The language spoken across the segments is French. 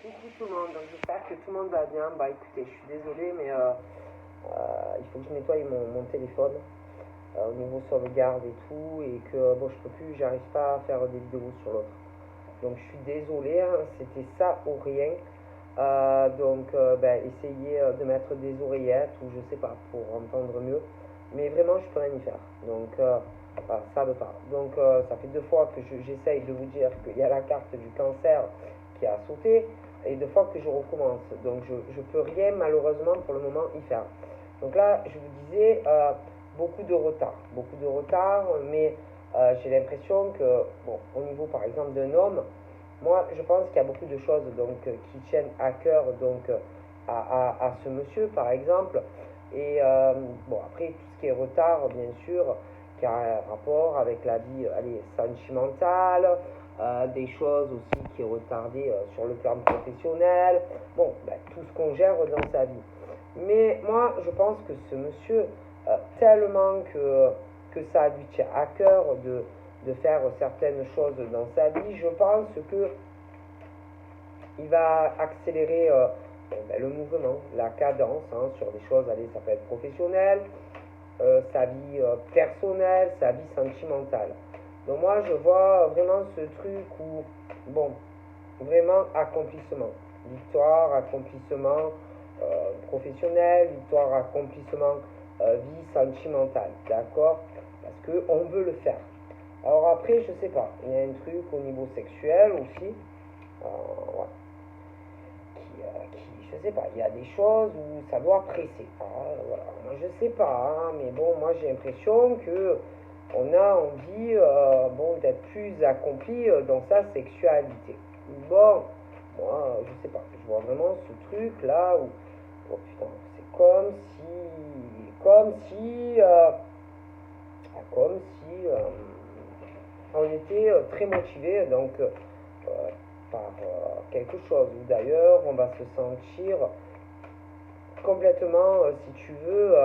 Coucou tout le monde, donc j'espère que tout le monde va bien. Bah écoutez, je suis désolée, mais il faut que je nettoie mon téléphone au niveau sauvegarde et tout, et que bon, je peux plus, j'arrive pas à faire des vidéos sur l'autre. Donc je suis désolée, hein, c'était ça ou rien. Essayez de mettre des oreillettes ou je sais pas pour entendre mieux, mais vraiment je peux rien y faire. Donc voilà, ça ne pas. Donc ça fait 2 fois que j'essaye de vous dire qu'il y a la carte du cancer qui a sauté et 2 fois que je recommence. Donc je peux rien malheureusement pour le moment y faire. Donc là je vous disais beaucoup de retard, mais j'ai l'impression que bon, au niveau par exemple d'un homme, moi, je pense qu'il y a beaucoup de choses donc, qui tiennent à cœur donc, à ce monsieur, par exemple. Et bon, après, tout ce qui est retard, bien sûr, qui a un rapport avec la vie allez, sentimentale, des choses aussi qui est retardé sur le plan professionnel, bon, ben, tout ce qu'on gère dans sa vie. Mais moi, je pense que ce monsieur, tellement que ça lui tient à cœur de faire certaines choses dans sa vie, je pense que il va accélérer le mouvement, la cadence sur des choses, allez, ça peut être professionnel, sa vie personnelle, sa vie sentimentale. Donc moi, je vois vraiment ce truc où, bon, vraiment accomplissement, victoire, accomplissement professionnel, victoire, accomplissement vie sentimentale, d'accord? Parce qu'on veut le faire. Alors après, je sais pas, il y a un truc au niveau sexuel aussi, ouais, je sais pas, il y a des choses où ça doit presser. Voilà. Moi, je sais pas, mais bon, moi j'ai l'impression que on a envie, bon, d'être plus accompli dans sa sexualité. Bon, moi, je sais pas, je vois vraiment ce truc là où, oh putain, c'est comme si on était très motivé donc par quelque chose ou d'ailleurs on va se sentir complètement si tu veux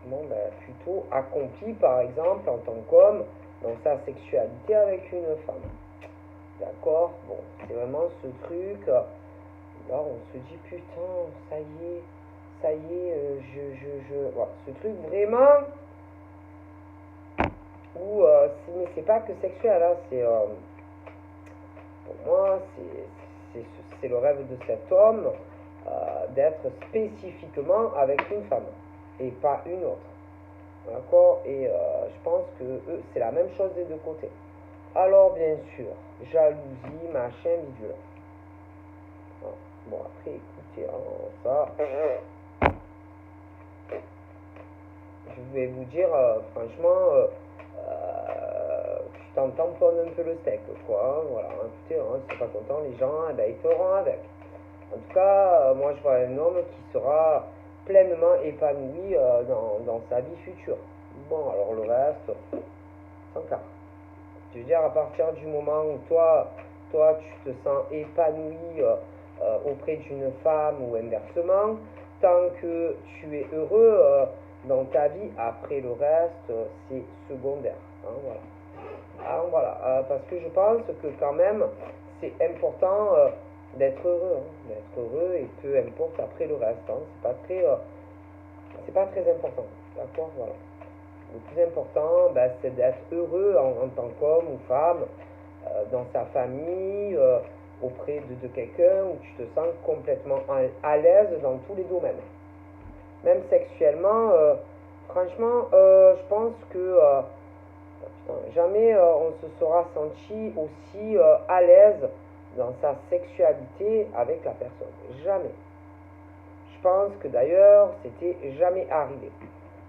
bon, ben, plutôt accompli par exemple en tant qu'homme dans sa sexualité avec une femme, d'accord. Bon, c'est vraiment ce truc là on se dit putain ça y est voilà, ce truc vraiment où mais c'est pas que sexuel, hein, c'est pour moi c'est le rêve de cet homme d'être spécifiquement avec une femme et pas une autre, d'accord. Et je pense que eux c'est la même chose des deux côtés. Alors bien sûr jalousie machin bidule. Bon après écoutez ça je vais vous dire franchement tu t'en tamponnes un peu le steak quoi, voilà. Écoutez, si t'es pas content les gens ben, ils feront avec. En tout cas moi je vois un homme qui sera pleinement épanoui dans sa vie future. Bon alors le reste sans cas, je veux dire à partir du moment où toi tu te sens épanoui auprès d'une femme ou inversement, tant que tu es heureux dans ta vie, après le reste c'est secondaire, voilà. Parce que je pense que quand même c'est important d'être heureux et peu importe après le reste, c'est pas très important, d'accord, voilà. Le plus important c'est d'être heureux en tant qu'homme ou femme dans sa famille, auprès de quelqu'un où tu te sens complètement à l'aise dans tous les domaines. Même sexuellement, franchement, je pense que jamais on se sera senti aussi à l'aise dans sa sexualité avec la personne. Jamais. Je pense que d'ailleurs, c'était jamais arrivé.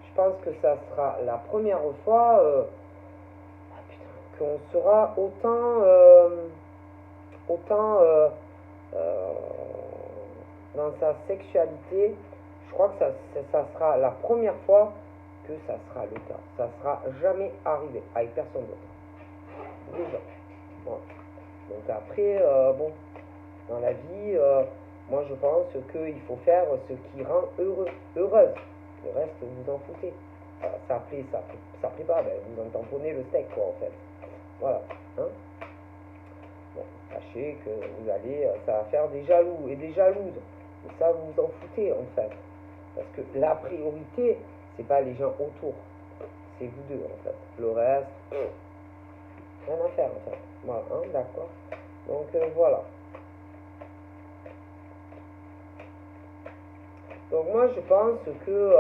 Je pense que ça sera la première fois qu'on sera autant dans sa sexualité. Je crois que ça sera la première fois que ça sera le cas. Ça sera jamais arrivé avec personne d'autre. Déjà. Voilà. Donc après, bon, dans la vie, moi je pense qu'il faut faire ce qui rend heureuse. Le reste, vous en foutez. Ça plaît pas, ben, vous en tamponnez le steak, quoi, en fait. Voilà. Bon. sachez que vous allez, ça va faire des jaloux et des jalouses. Et ça, vous vous en foutez en fait. Parce que la priorité, c'est pas les gens autour. C'est vous deux en fait. Le reste, rien à faire en fait. Voilà, hein, d'accord. Donc voilà. Donc moi je pense que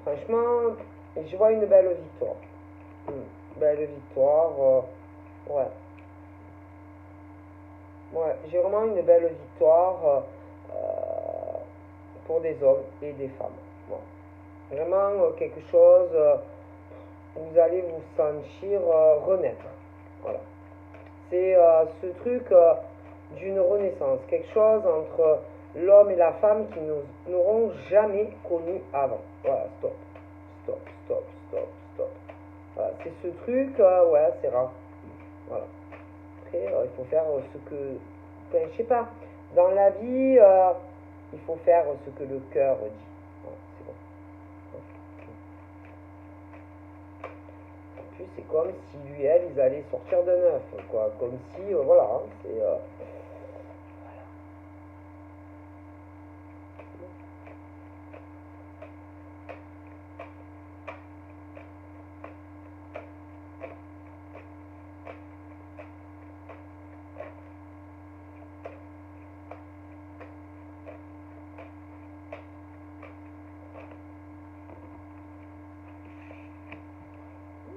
franchement, je vois une belle victoire. Belle victoire. Ouais. Ouais, j'ai vraiment une belle victoire pour des hommes et des femmes. Bon. Vraiment quelque chose, vous allez vous sentir renaître. Voilà. C'est ce truc d'une renaissance, quelque chose entre l'homme et la femme qui n'auront jamais connu avant. Voilà, stop, stop, stop, stop, stop. Voilà, c'est ce truc, ouais, c'est rare. Voilà. Après, il faut faire ce que, enfin, je sais pas, dans la vie, il faut faire ce que le cœur dit. Voilà, c'est bon. En plus, c'est comme si lui et elle, ils allaient sortir de neuf, quoi. Comme si, voilà, hein, c'est...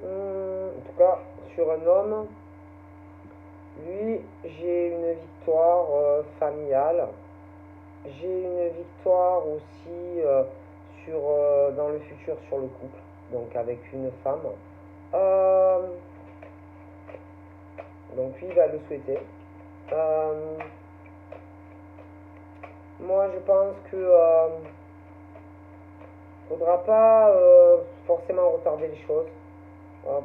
en tout cas, sur un homme, lui, j'ai une victoire familiale. J'ai une victoire aussi dans le futur sur le couple, donc avec une femme. Donc lui, il va le souhaiter. Moi, je pense que faudra pas forcément retarder les choses.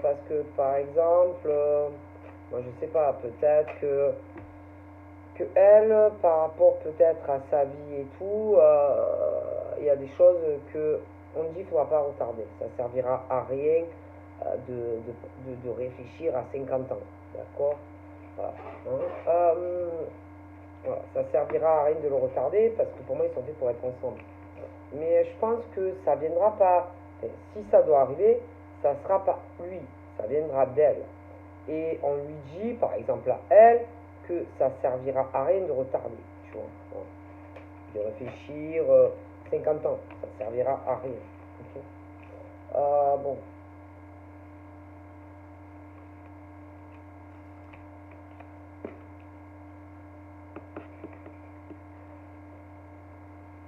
Parce que, par exemple, moi, je sais pas, peut-être que elle, par rapport peut-être à sa vie et tout, il y a des choses que on dit qu'il ne faudra pas retarder. Ça servira à rien de réfléchir à 50 ans. D'accord. Voilà. Hein. Voilà. Ça servira à rien de le retarder parce que pour moi, ils sont faits pour être ensemble. Mais je pense que ça viendra pas. Enfin, si ça doit arriver, ça sera pas lui. Ça viendra d'elle. Et on lui dit, par exemple à elle, que ça servira à rien de retarder, tu vois. De réfléchir 50 ans, ça servira à rien. Okay. Bon.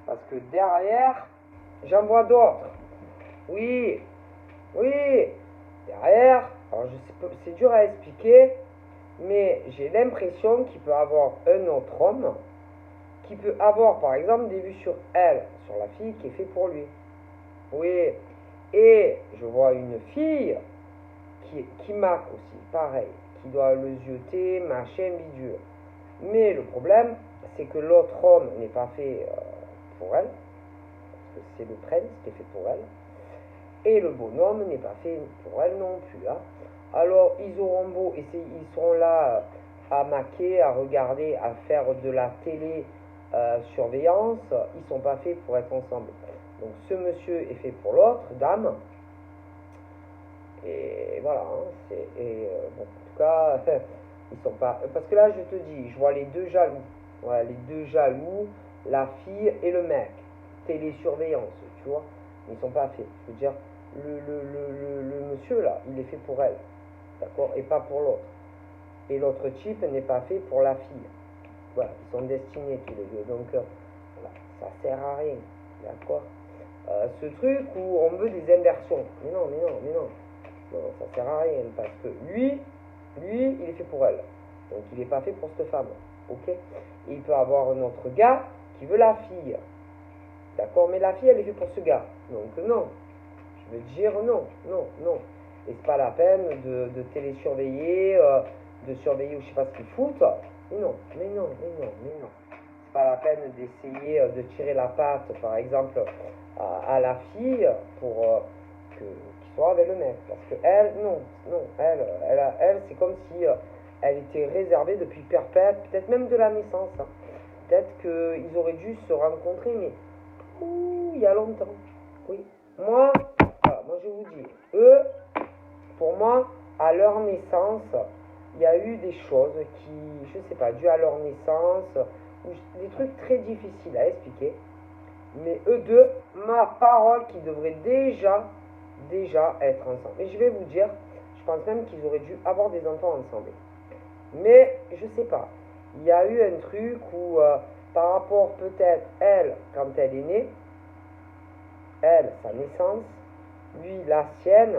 Parce que derrière, j'en vois d'autres. Oui, oui, derrière, alors je sais pas, c'est dur à expliquer, mais j'ai l'impression qu'il peut avoir un autre homme qui peut avoir par exemple des vues sur elle, sur la fille qui est faite pour lui. Oui, et je vois une fille qui marque aussi, pareil, qui doit le zioter, machin, bidule. Mais le problème, c'est que l'autre homme n'est pas fait pour elle, parce que c'est le prince qui est fait pour elle, et le bonhomme n'est pas fait pour elle non plus. Hein. Alors, ils auront beau essayer, ils seront là à maquer, à regarder, à faire de la télé surveillance, ils sont pas faits pour être ensemble. Donc, ce monsieur est fait pour l'autre, dame. Et voilà, hein, bon, en tout cas, ils sont pas. Parce que là, je te dis, je vois les deux jaloux. Voilà, les deux jaloux, la fille et le mec. Télésurveillance, tu vois. Ils sont pas faits. Je veux dire, le monsieur là, il est fait pour elle. D'accord. Et pas pour l'autre. Et l'autre type n'est pas fait pour la fille. Voilà, ils sont destinés tous les deux. Donc, voilà, ça sert à rien. D'accord. Ce truc où on veut des inversions. Mais non, mais non, mais non. Non, ça sert à rien parce que lui, il est fait pour elle. Donc il n'est pas fait pour cette femme. Ok. Et il peut avoir un autre gars qui veut la fille. D'accord. Mais la fille, elle est faite pour ce gars. Donc non. Je veux dire non, non, non. Et c'est pas la peine de télésurveiller, de surveiller ou je sais pas ce qu'ils foutent. Mais non, mais non, mais non, mais non. C'est pas la peine d'essayer de tirer la patte, par exemple, à la fille pour qu'il soit avec le mec. Parce que elle, non, non, elle c'est comme si elle était réservée depuis perpète, peut-être même de la naissance. Hein. Peut-être qu'ils auraient dû se rencontrer, mais il y a longtemps. Oui. Moi, voilà, moi je vous dis, eux, pour moi, à leur naissance, il y a eu des choses qui, je sais pas, dues à leur naissance, ou des trucs très difficiles à expliquer. Mais eux deux, ma parole, qu'ils devraient déjà être ensemble. Et je vais vous dire, je pense même qu'ils auraient dû avoir des enfants ensemble. Mais je sais pas. Il y a eu un truc où, par rapport peut-être elle, quand elle est née, elle, sa naissance, lui, la sienne,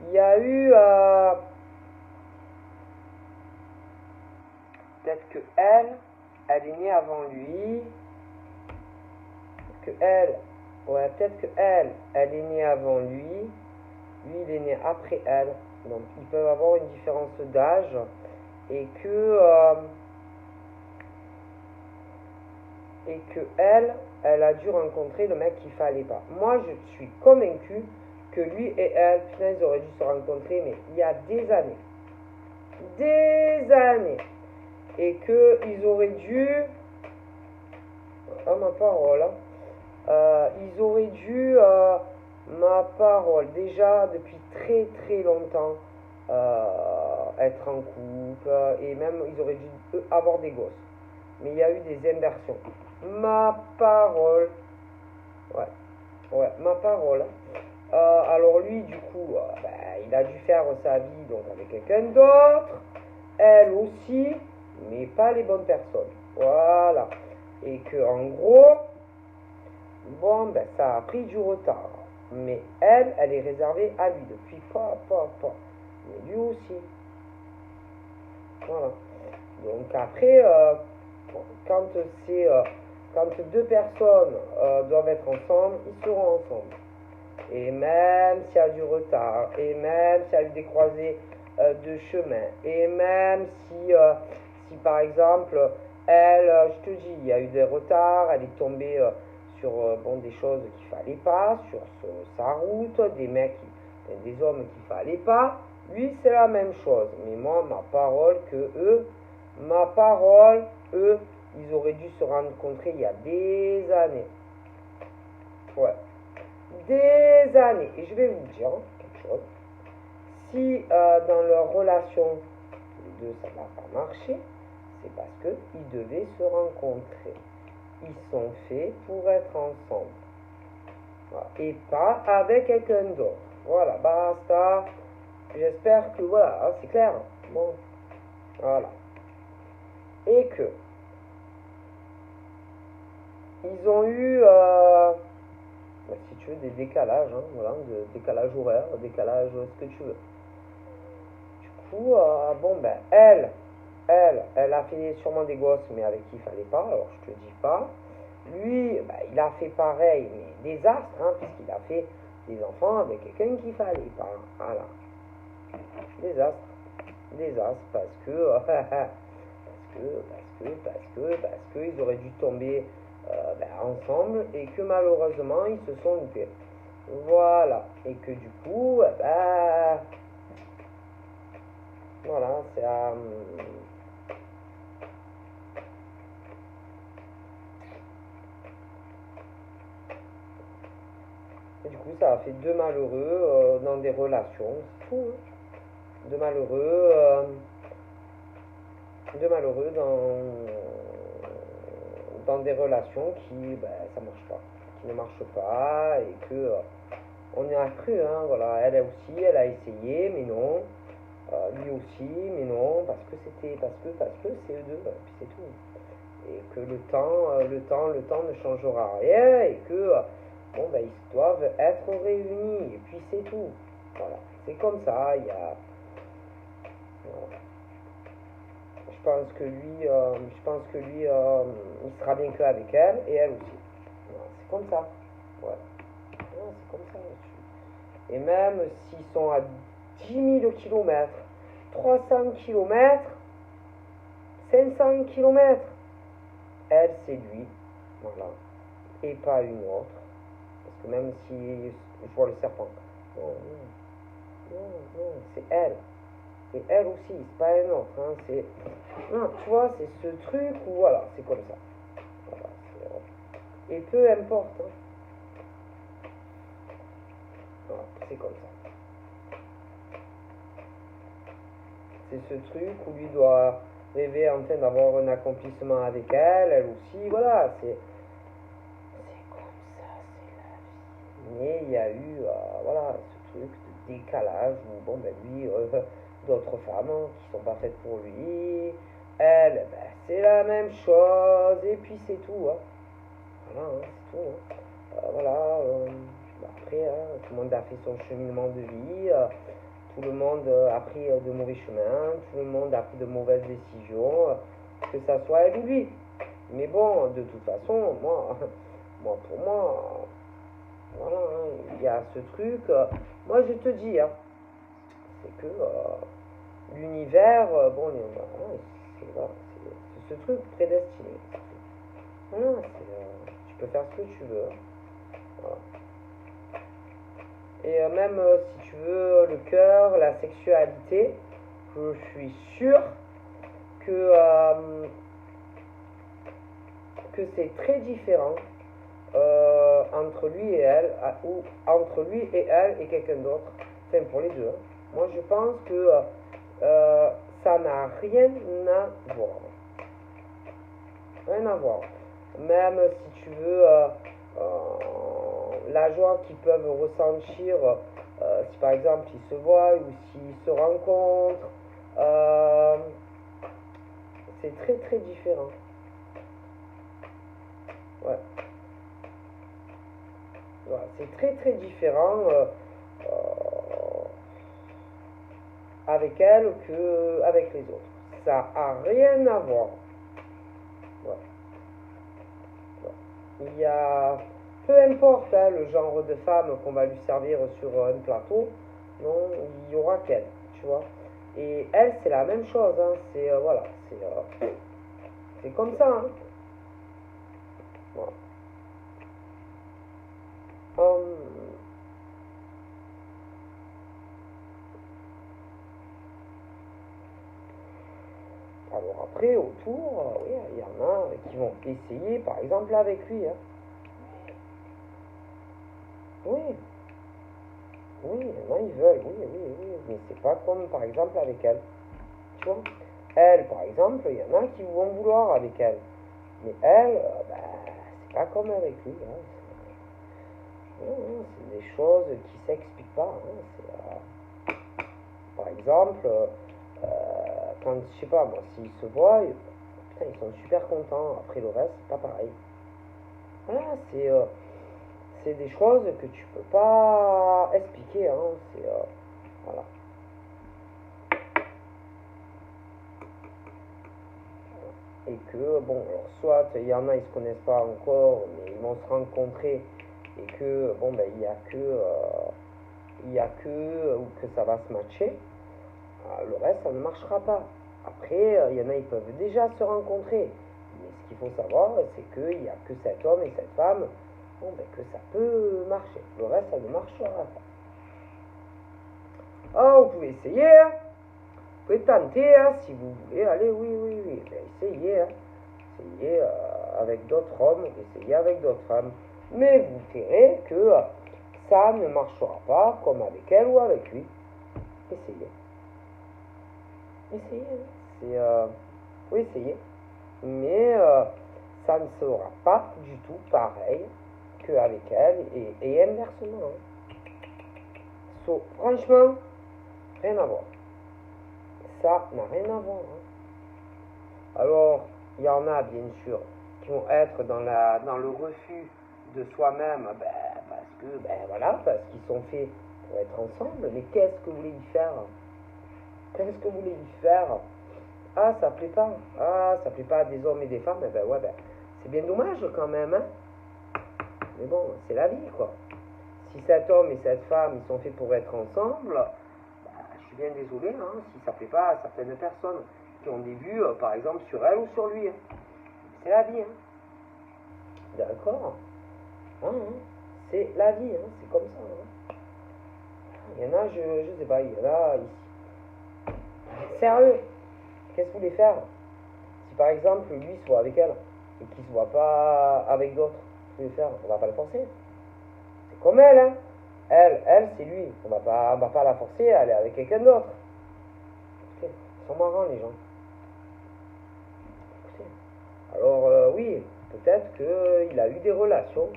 il y a eu peut-être que elle est née avant lui, que elle, ouais, peut-être que elle est née avant lui, il est né après elle, donc ils peuvent avoir une différence d'âge et que elle a dû rencontrer le mec qu'il fallait pas. Moi, je suis convaincu que lui et elle, putain, ils auraient dû se rencontrer, mais il y a des années, et que ils auraient dû, ma parole, ils auraient dû, ma parole, déjà depuis très très longtemps, être en couple, et même ils auraient dû avoir des gosses. Mais il y a eu des inversions. Ma parole, ouais, ma parole. Alors lui, du coup, il a dû faire sa vie donc avec quelqu'un d'autre, elle aussi, mais pas les bonnes personnes. Voilà. Et que en gros, bon, ça a pris du retard. Mais elle est réservée à lui depuis pas. Mais lui aussi. Voilà. Donc après, quand c'est quand deux personnes doivent être ensemble, ils seront ensemble. Et même s'il y a du retard, et même s'il y a eu des croisées de chemin, et même si par exemple, elle, je te dis, il y a eu des retards, elle est tombée sur des choses qu'il fallait pas, sur sa route, des mecs, des hommes qu'il fallait pas, lui c'est la même chose. Mais moi, ma parole, eux, ils auraient dû se rencontrer il y a des années. Ouais. Des années. Et je vais vous dire quelque chose. Si dans leur relation, les deux, ça n'a pas marché, c'est parce qu'ils devaient se rencontrer. Ils sont faits pour être ensemble. Voilà. Et pas avec quelqu'un d'autre. Voilà, basta. J'espère que, voilà, c'est clair. Bon, voilà. Et que ils ont eu, si tu veux, des décalages, hein, voilà, de décalage horaire, décalage ce que tu veux. Du coup, elle a fait sûrement des gosses, mais avec qui il fallait pas, alors je te dis pas. Lui, il a fait pareil, mais des astres, hein, puisqu'il a fait des enfants avec quelqu'un qu'il fallait pas. Voilà. Des astres, parce que ils auraient dû tomber ensemble et que malheureusement ils se sont loupés. Voilà. Et que du coup, voilà, c'est et du coup, ça a fait deux malheureux dans des relations. C'est fou, hein. Deux malheureux dans des relations qui, ça marche pas. Qui ne marchent pas et que on y a cru, hein, voilà. Elle aussi, elle a essayé, mais non. Lui aussi, mais non, parce que c'est eux deux, puis c'est tout. Et que le temps ne changera rien et que ils doivent être réunis et puis c'est tout. Voilà, c'est comme ça. Il y a, voilà. Je pense que lui, il sera bien qu'avec elle et elle aussi. Voilà, c'est comme ça. Ouais, c'est comme ça. Et même s'ils sont à 10 000 km, 300 km, 500 km, elle c'est lui, voilà, et pas une autre. Parce que même si je vois le serpent, non, c'est elle. Et elle aussi, c'est pas un autre. Hein, c'est, non, tu vois, c'est ce truc où, voilà, c'est comme ça. Voilà, et peu importe. Hein. Voilà, c'est comme ça. C'est ce truc où lui doit rêver enfin d'avoir un accomplissement avec elle, elle aussi, voilà, c'est comme ça, c'est la vie. Mais il y a eu, voilà, ce truc de décalage où, bon, ben lui, d'autres femmes qui sont pas faites pour lui, elle, ben, c'est la même chose, et puis c'est tout, hein. Voilà, hein, c'est tout, hein. Voilà, après, hein, tout le monde a fait son cheminement de vie, tout le monde a pris de mauvais chemins, tout le monde a pris de mauvaises décisions, que ça soit elle ou lui. Mais bon, de toute façon, pour moi, voilà, hein, il y a ce truc. Moi, je te dis, hein, c'est que l'univers, bon, voilà, c'est ce truc prédestiné. Voilà, tu peux faire ce que tu veux. Voilà. Et même si tu veux le cœur, la sexualité, je suis sûr que, que c'est très différent entre lui et elle, ou entre lui et elle et quelqu'un d'autre, enfin pour les deux. Hein. Moi je pense que ça n'a rien à voir. Rien à voir. Même si tu veux la joie qu'ils peuvent ressentir si par exemple ils se voient ou s'ils se rencontrent, c'est très très différent. Ouais. Voilà, c'est très très différent avec elle que avec les autres. Ça a rien à voir. Ouais. Ouais. Il y a peu importe hein, le genre de femme qu'on va lui servir sur un plateau, non, il y aura qu'elle, tu vois. Et elle, c'est la même chose. Hein, c'est voilà, c'est comme ça. Hein. Voilà. Alors après, autour, oui, il y en a qui vont essayer, par exemple, avec lui. Hein. Oui, oui, il y en a, ils veulent, oui, mais c'est pas comme, par exemple, avec elle. Tu vois, elle, par exemple, il y en a qui vont vouloir avec elle. Mais elle, bah, c'est pas comme avec lui. Hein. C'est des choses qui s'expliquent pas. Hein. Par exemple, quand, je sais pas moi, s'ils se voient, putain, ils sont super contents. Après le reste, c'est pas pareil. Voilà, c'est des choses que tu peux pas expliquer. Hein. C'est, voilà. Et que, bon, alors soit il y en a, ils se connaissent pas encore, mais ils vont se rencontrer et que, bon, ben, il y a que, ou que ça va se matcher. Le reste, ça ne marchera pas. Après, il y en a, ils peuvent déjà se rencontrer. Mais ce qu'il faut savoir, c'est qu'il n'y a que cet homme et cette femme, bon, ben, que ça peut marcher. Le reste, ça ne marchera pas. Ah, vous pouvez essayer, hein. Vous pouvez tenter, hein, si vous voulez. Allez, oui. Ben, essayez, hein. Essayez avec d'autres hommes, essayez avec d'autres femmes. Mais vous verrez que ça ne marchera pas comme avec elle ou avec lui. Essayez. Essayez. C'est, oui, essayez. Mais ça ne sera pas du tout pareil qu'avec elle et inversement. Hein. So, franchement, rien à voir. Ça n'a rien à voir. Hein. Alors, il y en a bien sûr qui vont être dans le refus de soi-même, parce qu'ils sont faits pour être ensemble. Mais qu'est-ce que vous voulez y faire? Qu'est-ce que vous voulez y faire? Ah, ça plaît pas. Ah, ça plaît pas à des hommes et des femmes. C'est bien dommage quand même. Hein. Mais bon, c'est la vie, quoi. Si cet homme et cette femme, ils sont faits pour être ensemble, je suis bien désolé, hein, si ça plaît pas à certaines personnes qui ont des vues, par exemple, sur elle ou sur lui. Hein. C'est la vie. Hein. D'accord. C'est la vie, hein. C'est comme ça. Hein. Il y en a, je sais pas, il y en a ici. Sérieux, qu'est-ce que vous voulez faire? Si par exemple, lui soit avec elle et qu'il ne soit pas avec d'autres, qu'est-ce que vous voulez faire? On va pas le forcer. C'est comme elle, hein. Elle, c'est lui. On va pas la forcer à aller avec quelqu'un d'autre. Écoutez, ils sont marrants, les gens. Écoutez. Alors, oui, peut-être qu'il a eu des relations.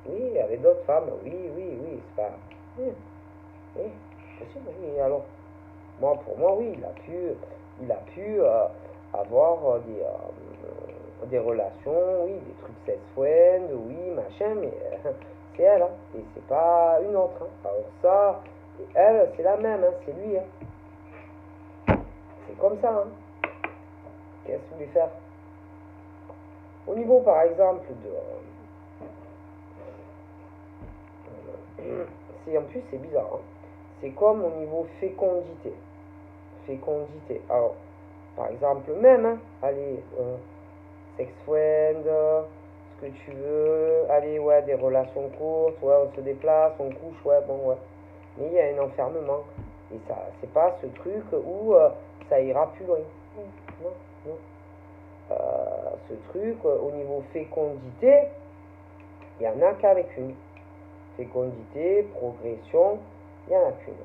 Oui, avec d'autres femmes. Oui, c'est pas... Oui, possible, oui. Alors, pour moi, oui, il a pu avoir des relations, oui, des trucs sex-friend, oui, machin, mais c'est elle, hein, et c'est pas une autre. Hein. Alors ça, elle, c'est la même, hein, c'est lui. Hein. C'est comme ça. Hein. Qu'est-ce que vous voulez faire? Au niveau, par exemple, en plus, c'est bizarre. Hein. C'est comme au niveau fécondité. Alors, par exemple, même, hein, allez, sex friend, ce que tu veux, allez, ouais, des relations courtes, ouais, on se déplace, on couche, ouais, bon, ouais. Mais il y a un enfermement. Et ça, c'est pas ce truc où ça ira plus loin. Non, non. Ce truc, au niveau fécondité, il n'y en a qu'avec une. Fécondité, progression, il n'y en a qu'une.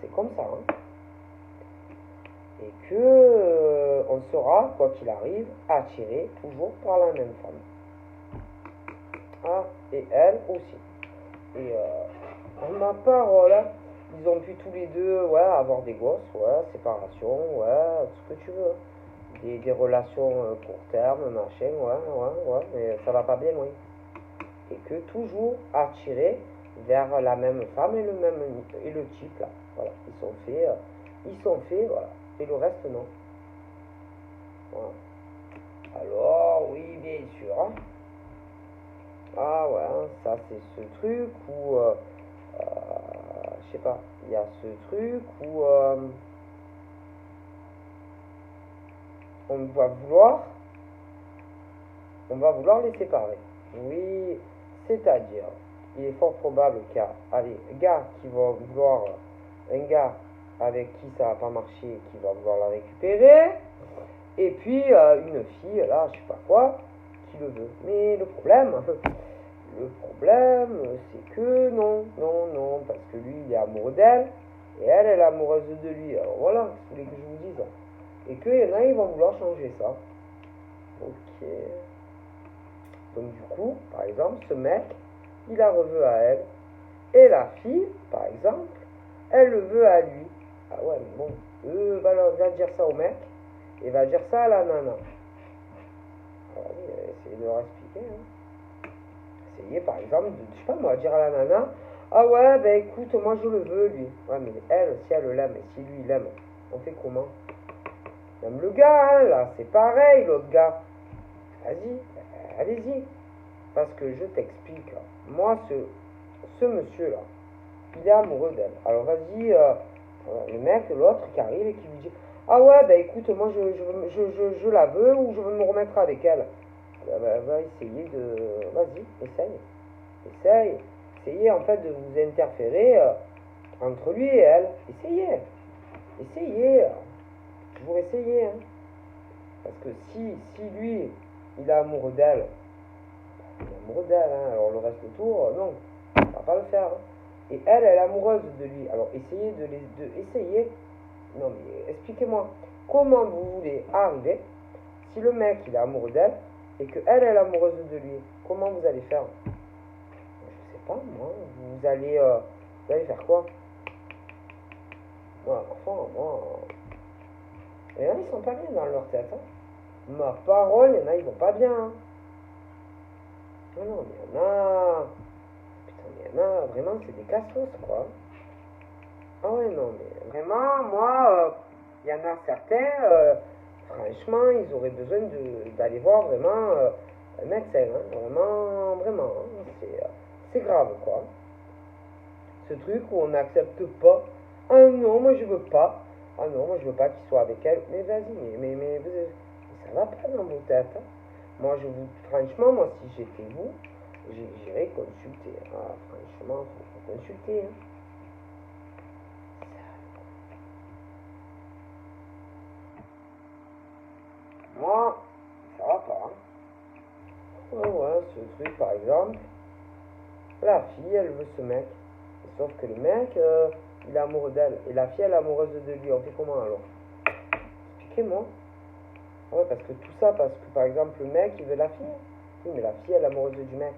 C'est comme ça. Hein. Et que on sera, quoi qu'il arrive, attiré toujours par la même femme. Ah, et elle aussi. Et en ma parole, ils ont pu tous les deux, ouais, avoir des gosses, ouais, séparation, ouais, ce que tu veux. Des relations court terme, machin, ouais, mais ça va pas bien loin. Et que toujours attiré vers la même femme et le type là. Voilà, ils sont faits, voilà. Et le reste non. Voilà. Alors oui, bien sûr. Hein. Ah ouais, hein, ça c'est ce truc où je sais pas, il y a ce truc où on va vouloir les séparer. Oui, c'est-à-dire, il est fort probable qu'il y a, allez, un gars qui va vouloir, un gars avec qui ça va pas marcher, qui va vouloir la récupérer, et puis une fille, là, je sais pas quoi, qui le veut. Mais le problème, c'est que non, parce que lui, il est amoureux d'elle, et elle est amoureuse de lui. Alors voilà, ce que vous voulez que je vous dise. Et qu'il y en a, ils vont vouloir changer ça. Ok. Donc du coup, par exemple, ce mec, il la veut à elle. Et la fille, par exemple, elle le veut à lui. Ah ouais, mais bon, va dire ça au mec, et va dire ça à la nana. Alors oui, essayez de leur expliquer. Hein. Essayez par exemple, je sais pas moi, dire à la nana, ah ouais, ben écoute, moi je le veux lui. Ouais, mais elle, si elle l'aime, et si lui il l'aime, on fait comment? Même le gars, hein, là, c'est pareil, l'autre gars. Vas-y, allez-y. Parce que je t'explique. Moi, ce monsieur-là, il est amoureux d'elle. Alors vas-y, le mec, l'autre qui arrive et qui lui dit, ah ouais, bah écoute, moi je la veux ou je veux me remettre avec elle. Va essayer de... Vas-y, essaye. Essayez en fait de vous interférer entre lui et elle. Essayez. Toujours essayer. Hein. Parce que si lui, il est amoureux d'elle, hein. Alors le reste autour, non, ça va pas le faire. Hein. Et elle est amoureuse de lui. Alors essayez essayer. Non mais expliquez-moi, comment vous voulez arriver si le mec il est amoureux d'elle et que elle est amoureuse de lui? Comment vous allez faire? Je sais pas moi. Vous allez faire quoi? Moi, enfin, il y en a ils sont pas bien dans leur tête. Hein. Ma parole, il y en a ils vont pas bien. Hein. Non, mais il y en a. Putain, mais il y en a, vraiment, c'est des cassos, quoi. Ah ouais, non, mais vraiment, moi, il y en a certains, franchement, ils auraient besoin d'aller voir vraiment un médecin. Hein. Vraiment, hein. C'est grave, quoi. Ce truc où on n'accepte pas. Ah non, moi je veux pas. Ah non, moi je veux pas qu'il soit avec elle. Mais vas-y, mais ça va pas dans vos têtes. Hein. Moi, franchement, moi, si j'étais vous, j'irais consulter. Ah, franchement, faut consulter. Hein. Moi, ça va pas. Hein. Ouais, ce truc, par exemple, la fille, elle veut ce mec. Sauf que le mec, il est amoureux d'elle. Et la fille, elle est amoureuse de lui. On fait comment alors? Expliquez-moi. Ouais, parce que tout ça, parce que par exemple, le mec, il veut la fille. Oui, mais la fille, elle est amoureuse du mec.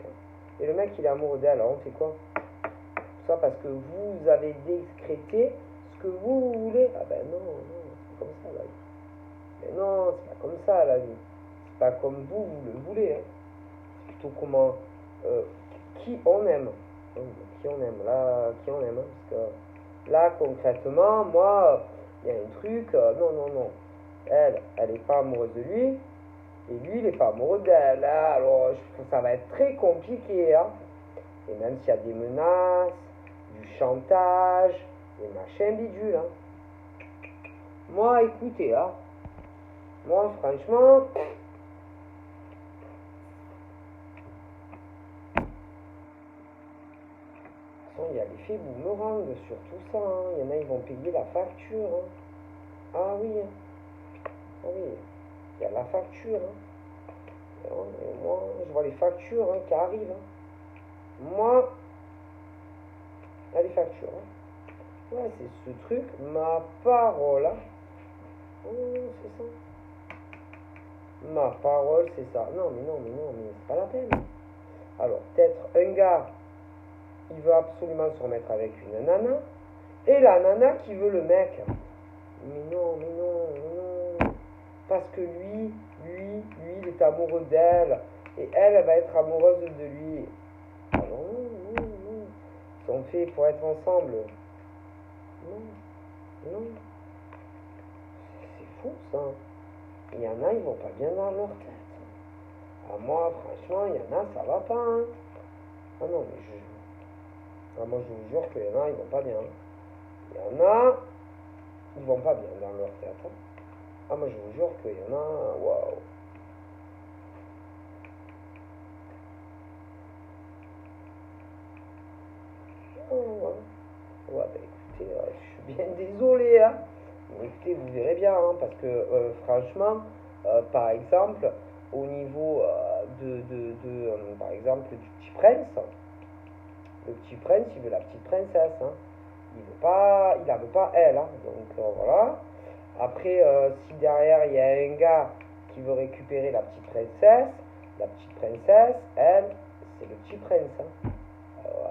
Et le mec, il est amoureux d'elle. Alors on fait quoi? Tout ça parce que vous avez décrété ce que vous voulez. Ah ben non, non, c'est comme ça la vie. Mais non, c'est pas comme ça la vie. C'est pas comme vous le voulez. Hein. C'est plutôt comment, euh, qui on aime. Qui on aime, là, qui on aime. Hein, parce que là, concrètement, moi, il y a un truc, non, non, non. Elle est pas amoureuse de lui, et lui, il est pas amoureux d'elle. Hein. Alors, ça va être très compliqué. Hein. Et même s'il y a des menaces, du chantage, des machins bidules. Hein. Moi, écoutez, hein. Moi, franchement, il y a l'effet boomerang sur tout ça. Hein. Il y en a, ils vont payer la facture. Hein. Ah oui, hein. Ah oui, il y a la facture. Hein. Et moi, je vois les factures hein, qui arrivent. Hein. Moi, il y a les factures. Hein. Ouais, c'est ce truc, ma parole. Hein. Oh, c'est ça. Ma parole, c'est ça. Non, mais non, mais non, mais c'est pas la peine. Alors, peut-être un gars, il veut absolument se remettre avec une nana, et la nana qui veut le mec. Mais non, mais non, mais non. Parce que lui, il est amoureux d'elle, et elle va être amoureuse de lui. Ah non, non, non. Ils sont faits pour être ensemble. Non, non. C'est fou, ça. Il y en a, ils vont pas bien dans leur tête. Ah, moi, franchement, il y en a, ça va pas. Hein. Ah non, mais moi, je vous jure qu'il y en a, ils vont pas bien. Il y en a, ils vont pas bien dans leur tête. Hein. Ah, moi, je vous jure qu'il y en a, waouh. Oh, ouais, bah écoutez, je suis bien désolé. Hein. Mais écoutez, vous verrez bien, hein, parce que franchement, par exemple, au niveau par exemple, du petit prince, le petit prince, il veut la petite princesse. Hein. Il la veut pas elle. Hein. Donc voilà. Après, si derrière il y a un gars qui veut récupérer la petite princesse, elle, c'est le petit prince. Hein.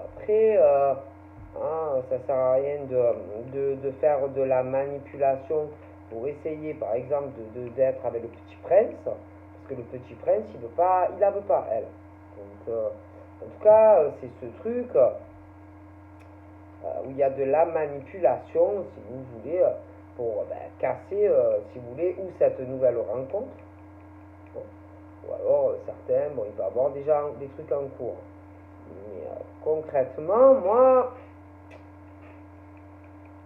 Après, hein, ça sert à rien de faire de la manipulation pour essayer, par exemple, d'être avec le petit prince, parce que le petit prince, il la veut pas, elle. Donc, en tout cas, c'est ce truc où il y a de la manipulation, si vous voulez, pour casser, si vous voulez, ou cette nouvelle rencontre, hein. Ou alors certains, bon, il peut y avoir déjà des trucs en cours. Mais concrètement, moi,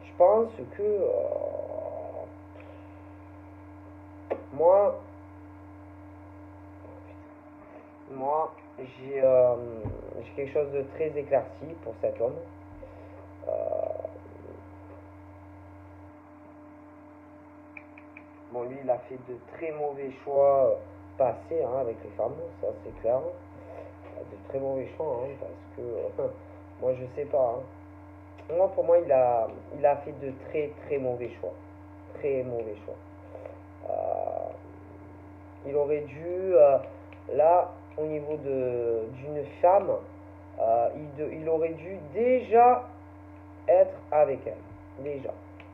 je pense que moi, j'ai quelque chose de très éclairci pour cet homme. Euh, bon, lui, il a fait de très mauvais choix passés hein, avec les femmes, ça c'est clair. De très mauvais choix, hein, parce que moi, je sais pas. Hein. Moi, pour moi, il a fait de très très mauvais choix. Très mauvais choix. Il aurait dû, là, au niveau d'une femme, il aurait dû déjà être avec elle. Déjà.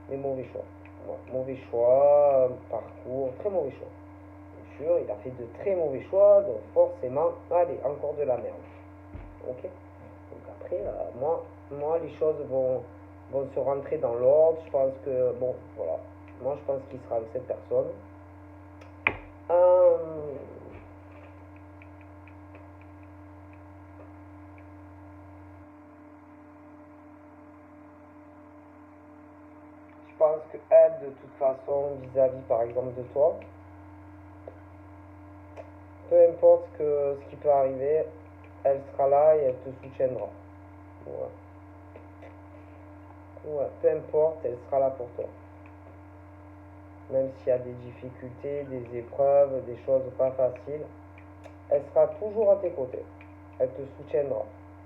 Mais mauvais choix. Ouais, mauvais choix, parcours, très mauvais choix. Bien sûr, il a fait de très mauvais choix, donc forcément, allez, encore de la merde. Ok. Donc après, moi, les choses vont se rentrer dans l'ordre. Je pense que, bon, voilà. Moi, je pense qu'il sera avec cette personne. Euh, je pense que elle, de toute façon, vis-à-vis, par exemple, de toi, peu importe ce qui peut arriver, elle sera là et elle te soutiendra. Ouais. Ouais, peu importe, elle sera là pour toi. même s'il y a des difficultés, des épreuves, des choses pas faciles, elle sera toujours à tes côtés. Elle te soutiendra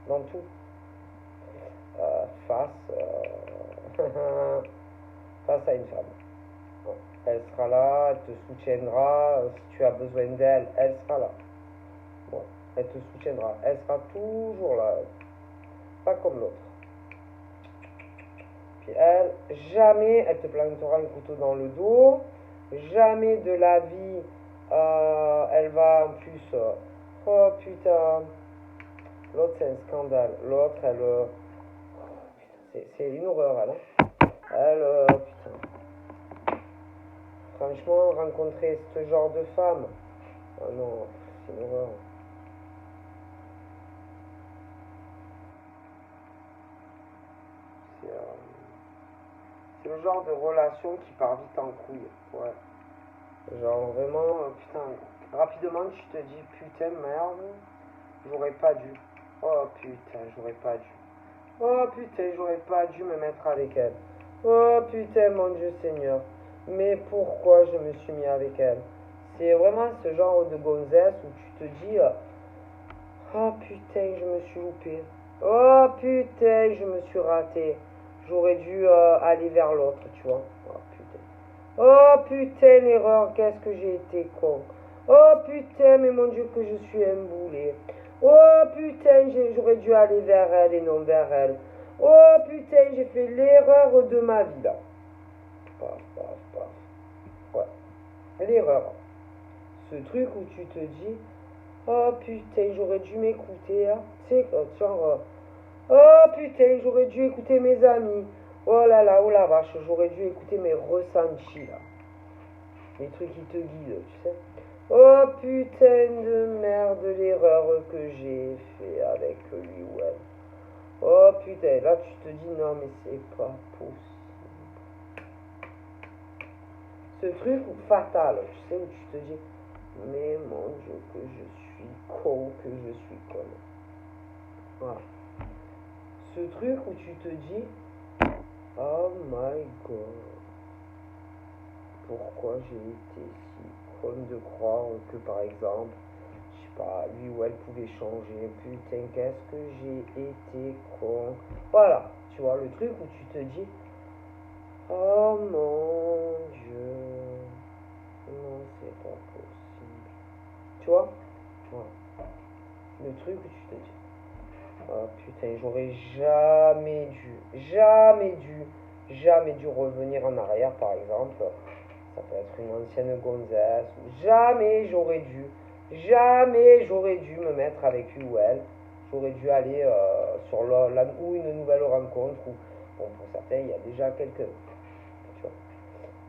dans tout. Face, face à une femme. Bon. Elle sera là, elle te soutiendra. Si tu as besoin d'elle, elle sera là. Bon. Elle te soutiendra. Elle sera toujours là. Pas comme l'autre. Puis elle, jamais elle te plantera un couteau dans le dos. Jamais de la vie, elle va en plus. Oh putain. L'autre, c'est un scandale. L'autre, elle. C'est une horreur, elle. Elle, putain. Franchement, rencontrer ce genre de femme. Oh non, c'est une horreur. C'est le genre de relation qui part vite en couille. Ouais. Genre vraiment, putain, rapidement tu te dis putain merde, j'aurais pas dû. Oh putain, j'aurais pas dû. Oh putain, j'aurais pas dû me mettre avec elle. Oh putain, mon Dieu Seigneur. Mais pourquoi je me suis mis avec elle? C'est vraiment ce genre de gonzesse où tu te dis oh putain, je me suis loupé. Oh putain, je me suis raté. J'aurais dû aller vers l'autre, tu vois. Oh putain. Oh putain, l'erreur, qu'est-ce que j'ai été con. Oh putain, mais mon Dieu, que je suis un boulet. Oh putain, j'aurais dû aller vers elle et non vers elle. Oh putain, j'ai fait l'erreur de ma vie là. Paf, paf, paf. Ouais, l'erreur. Ce truc où tu te dis, oh putain, j'aurais dû m'écouter. Hein. Tu sais, genre, oh putain, j'aurais dû écouter mes amis. Oh là là, oh la vache, j'aurais dû écouter mes ressentis là. Les trucs qui te guident, tu sais. Oh putain de merde, l'erreur que j'ai fait avec lui ou elle. Oh putain, là tu te dis non mais c'est pas possible. Ce truc fatal, tu sais, où tu te dis mais mon Dieu que je suis con, que je suis conne. Voilà. Ce truc où tu te dis oh my god, pourquoi j'ai été si conne de croire que par exemple, je sais pas, lui ou elle pouvait changer. Putain, qu'est-ce que j'ai été con. Voilà, tu vois, le truc où tu te dis oh mon Dieu, non, c'est pas possible. Tu vois, voilà. Le truc où tu te dis oh putain, j'aurais jamais dû revenir en arrière, par exemple. Ça peut être une ancienne gonzesse. Jamais j'aurais dû me mettre avec lui ou elle. J'aurais dû aller sur ou une nouvelle rencontre. Ou, bon, pour certains, il y a déjà quelques. Tu vois.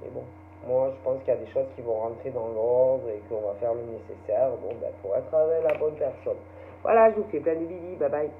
Mais bon, moi, je pense qu'il y a des choses qui vont rentrer dans l'ordre et qu'on va faire le nécessaire bon, ben, pour être avec la bonne personne. Voilà, je vous fais plein de bisous. Bye bye.